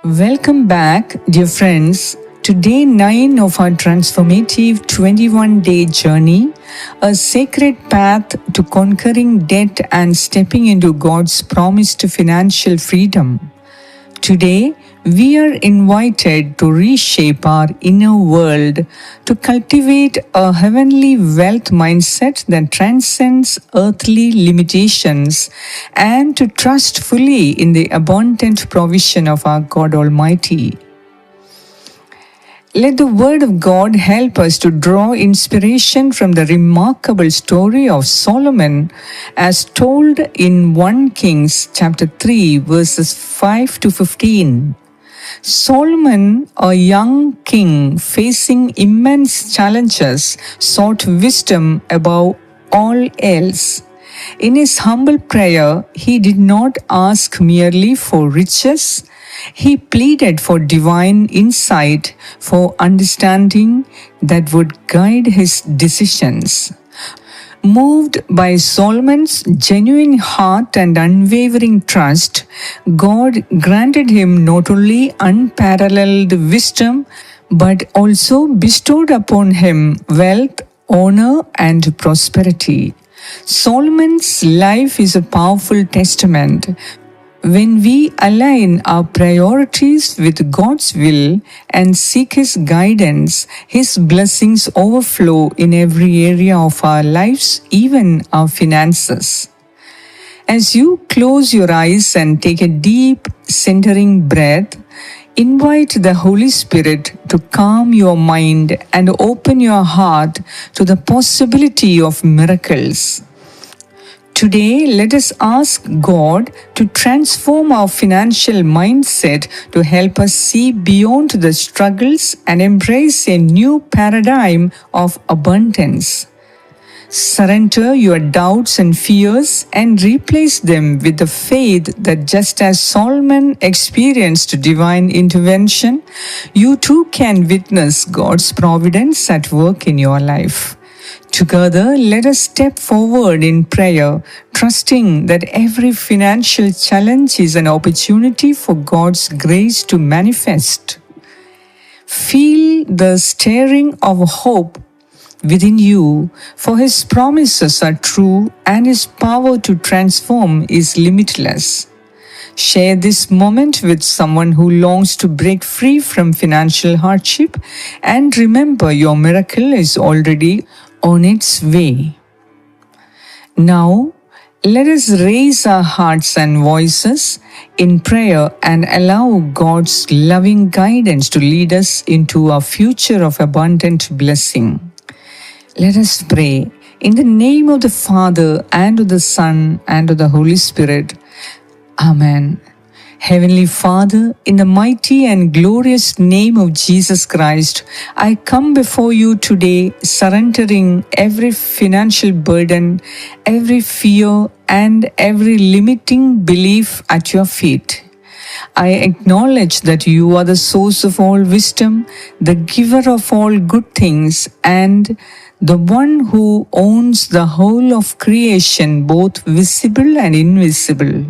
Welcome back, dear friends, to day 9 of our transformative 21-day journey, a sacred path to conquering debt and stepping into God's promised financial freedom. Today, we are invited to reshape our inner world, to cultivate a heavenly wealth mindset that transcends earthly limitations, and to trust fully in the abundant provision of our God Almighty. Let the Word of God help us to draw inspiration from the remarkable story of Solomon as told in 1 Kings chapter 3 verses 5 to 15. Solomon, a young king facing immense challenges, sought wisdom above all else. In his humble prayer, he did not ask merely for riches. He pleaded for divine insight, for understanding that would guide his decisions. Moved by Solomon's genuine heart and unwavering trust, God granted him not only unparalleled wisdom, but also bestowed upon him wealth, honor, and prosperity. Solomon's life is a powerful testament. When we align our priorities with God's will and seek His guidance, His blessings overflow in every area of our lives, even our finances. As you close your eyes and take a deep, centering breath, invite the Holy Spirit to calm your mind and open your heart to the possibility of miracles. Today, let us ask God to transform our financial mindset to help us see beyond the struggles and embrace a new paradigm of abundance. Surrender your doubts and fears and replace them with the faith that just as Solomon experienced divine intervention, you too can witness God's providence at work in your life. Together, let us step forward in prayer, trusting that every financial challenge is an opportunity for God's grace to manifest. Feel the stirring of hope within you, for His promises are true and His power to transform is limitless. Share this moment with someone who longs to break free from financial hardship, and remember your miracle is already on its way. Now, let us raise our hearts and voices in prayer and allow God's loving guidance to lead us into a future of abundant blessing. Let us pray. In the name of the Father, and of the Son, and of the Holy Spirit. Amen. Heavenly Father, in the mighty and glorious name of Jesus Christ, I come before you today, surrendering every financial burden, every fear, and every limiting belief at your feet. I acknowledge that you are the source of all wisdom, the giver of all good things, and the one who owns the whole of creation, both visible and invisible.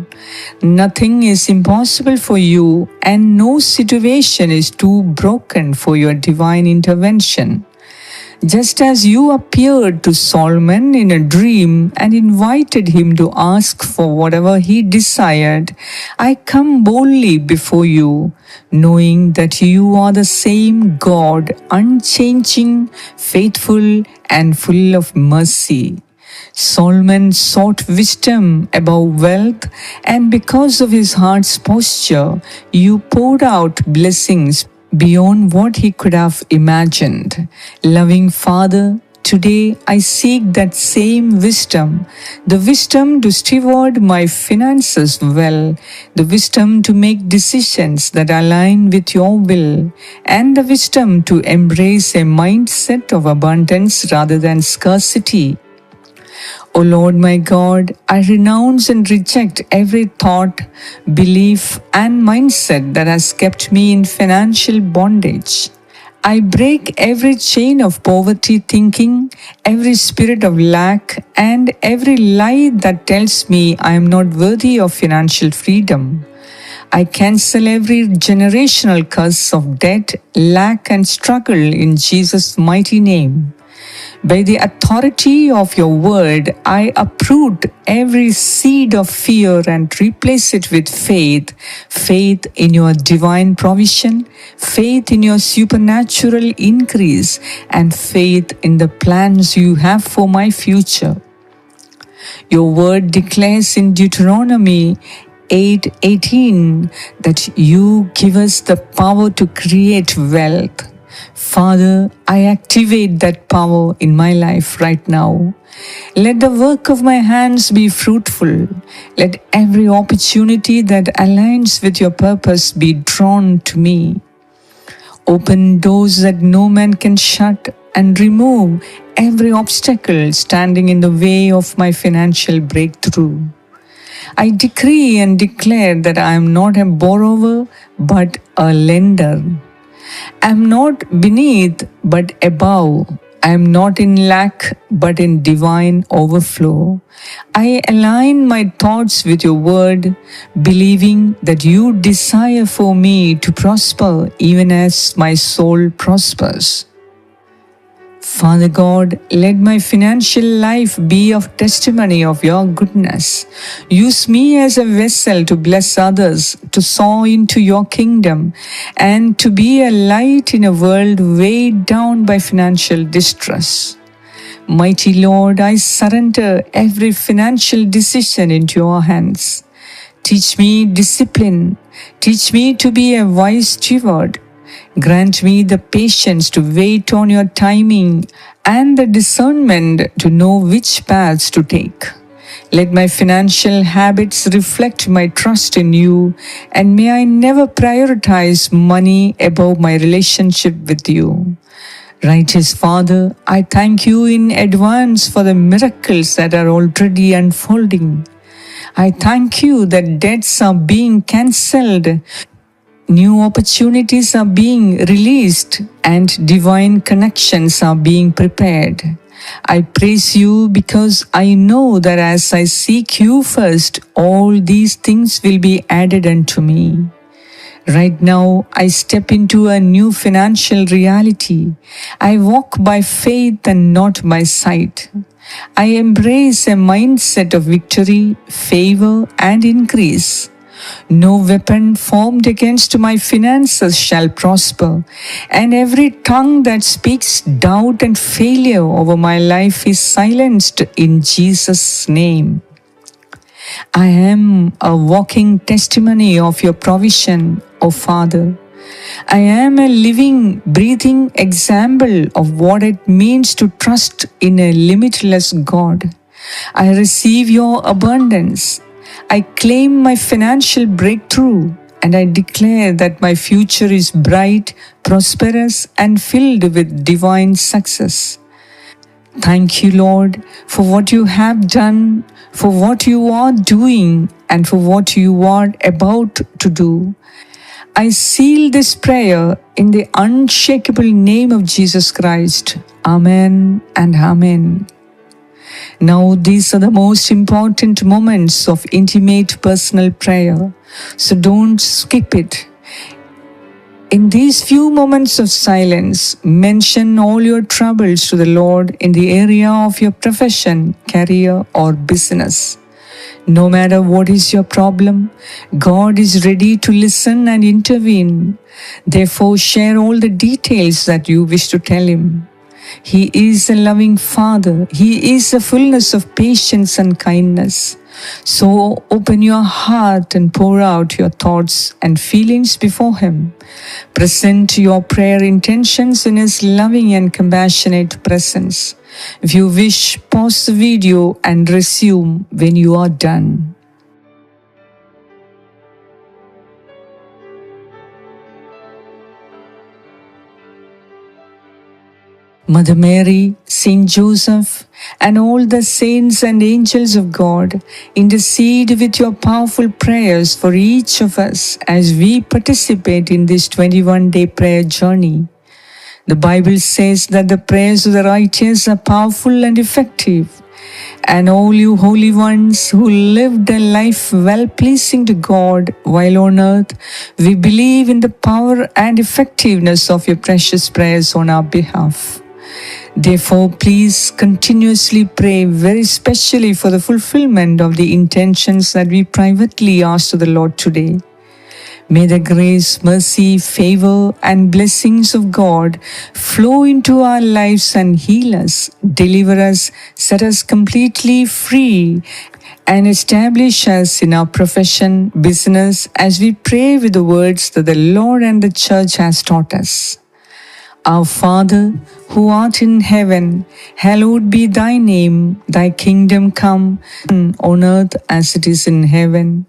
Nothing is impossible for you, and no situation is too broken for your divine intervention. Just as you appeared to Solomon in a dream and invited him to ask for whatever he desired, I come boldly before you, knowing that you are the same God, unchanging, faithful, and full of mercy. Solomon sought wisdom above wealth, and because of his heart's posture, you poured out blessings beyond what he could have imagined. Loving Father, today I seek that same wisdom, the wisdom to steward my finances well, the wisdom to make decisions that align with your will, and the wisdom to embrace a mindset of abundance rather than scarcity. O Lord my God, I renounce and reject every thought, belief, and mindset that has kept me in financial bondage. I break every chain of poverty thinking, every spirit of lack, and every lie that tells me I am not worthy of financial freedom. I cancel every generational curse of debt, lack, and struggle in Jesus' mighty name. By the authority of your word, I uproot every seed of fear and replace it with faith. Faith in your divine provision, faith in your supernatural increase, and faith in the plans you have for my future. Your word declares in Deuteronomy 8:18 that you give us the power to create wealth. Father, I activate that power in my life right now. Let the work of my hands be fruitful. Let every opportunity that aligns with your purpose be drawn to me. Open doors that no man can shut and remove every obstacle standing in the way of my financial breakthrough. I decree and declare that I am not a borrower but a lender. I am not beneath but above. I am not in lack but in divine overflow. I align my thoughts with your word, believing that you desire for me to prosper even as my soul prospers. Father God, let my financial life be of testimony of your goodness. Use me as a vessel to bless others, to sow into your kingdom, and to be a light in a world weighed down by financial distress. Mighty Lord, I surrender every financial decision into your hands. Teach me discipline. Teach me to be a wise steward. Grant me the patience to wait on your timing and the discernment to know which paths to take. Let my financial habits reflect my trust in you, and may I never prioritize money above my relationship with you. Righteous Father, I thank you in advance for the miracles that are already unfolding. I thank you that debts are being cancelled, new opportunities are being released, and divine connections are being prepared. I praise you because I know that as I seek you first, all these things will be added unto me. Right now, I step into a new financial reality. I walk by faith and not by sight. I embrace a mindset of victory, favor, and increase. No weapon formed against my finances shall prosper, and every tongue that speaks doubt and failure over my life is silenced in Jesus' name. I am a walking testimony of your provision, O Father. I am a living, breathing example of what it means to trust in a limitless God. I receive your abundance. I claim my financial breakthrough, and I declare that my future is bright, prosperous, and filled with divine success. Thank you, Lord, for what you have done, for what you are doing, and for what you are about to do. I seal this prayer in the unshakable name of Jesus Christ. Amen and amen. Now, these are the most important moments of intimate personal prayer, so don't skip it. In these few moments of silence, mention all your troubles to the Lord in the area of your profession, career, or business. No matter what is your problem, God is ready to listen and intervene. Therefore, share all the details that you wish to tell Him. He is a loving Father. He is a fullness of patience and kindness. So open your heart and pour out your thoughts and feelings before Him. Present your prayer intentions in His loving and compassionate presence. If you wish, pause the video and resume when you are done. Mother Mary, Saint Joseph, and all the saints and angels of God, intercede with your powerful prayers for each of us as we participate in this 21-day prayer journey. The Bible says that the prayers of the righteous are powerful and effective. And all you holy ones who lived a life well pleasing to God while on earth, we believe in the power and effectiveness of your precious prayers on our behalf. Therefore, please continuously pray very specially for the fulfillment of the intentions that we privately ask to the Lord today. May the grace, mercy, favor, and blessings of God flow into our lives and heal us, deliver us, set us completely free, and establish us in our profession, business, as we pray with the words that the Lord and the Church has taught us. Our Father, who art in heaven, hallowed be thy name. Thy kingdom come on earth as it is in heaven.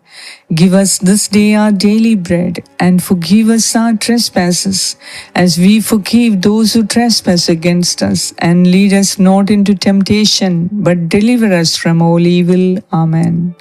Give us this day our daily bread, and forgive us our trespasses, as we forgive those who trespass against us. And lead us not into temptation, but deliver us from all evil. Amen.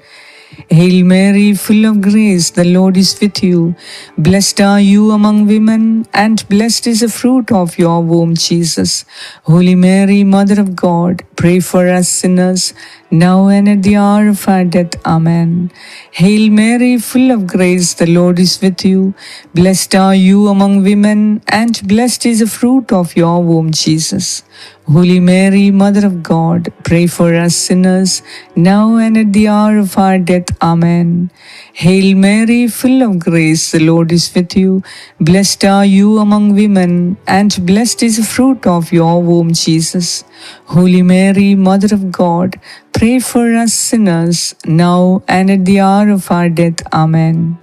Hail Mary, full of grace, the Lord is with you. Blessed are you among women, and blessed is the fruit of your womb, Jesus. Holy Mary, Mother of God, pray for us sinners, now and at the hour of our death. Amen. Hail Mary, full of grace, the Lord is with you. Blessed are you among women, and blessed is the fruit of your womb, Jesus. Holy Mary, Mother of God, pray for us sinners, now and at the hour of our death. Amen. Hail Mary, full of grace, the Lord is with you. Blessed are you among women, and blessed is the fruit of your womb, Jesus. Holy Mary, Mother of God, pray for us sinners, now and at the hour of our death. Amen.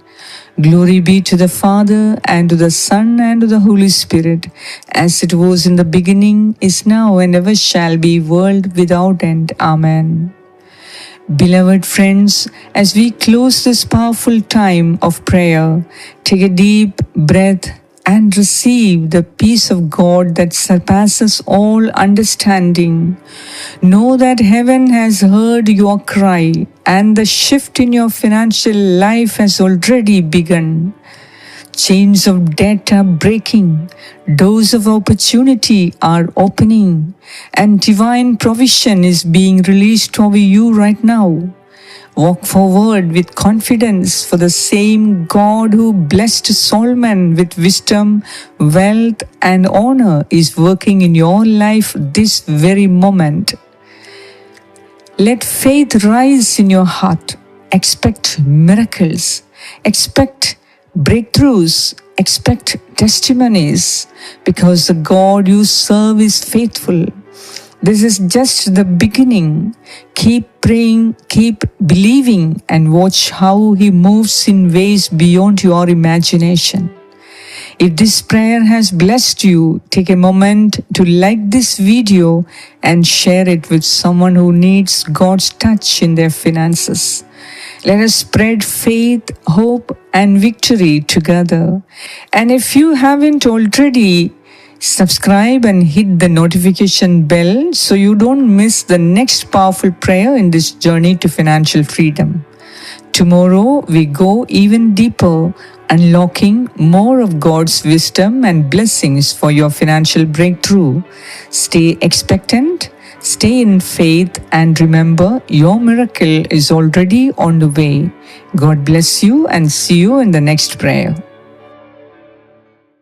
Glory be to the Father, and to the Son, and to the Holy Spirit, as it was in the beginning, is now, and ever shall be, world without end. Amen. Beloved friends, as we close this powerful time of prayer, take a deep breath and receive the peace of God that surpasses all understanding. Know that heaven has heard your cry, and the shift in your financial life has already begun. Chains of debt are breaking, doors of opportunity are opening, and divine provision is being released over you right now. Walk forward with confidence, for the same God who blessed Solomon with wisdom, wealth, and honor is working in your life this very moment. Let faith rise in your heart. Expect miracles. Expect breakthroughs. Expect testimonies, because the God you serve is faithful. This is just the beginning. Keep praying, keep believing, and watch how He moves in ways beyond your imagination. If this prayer has blessed you, take a moment to like this video and share it with someone who needs God's touch in their finances. Let us spread faith, hope, and victory together. And if you haven't already, subscribe and hit the notification bell so you don't miss the next powerful prayer in this journey to financial freedom. Tomorrow we go even deeper, unlocking more of God's wisdom and blessings for your financial breakthrough. Stay expectant, stay in faith, and remember, your miracle is already on the way. God bless you, and see you in the next prayer.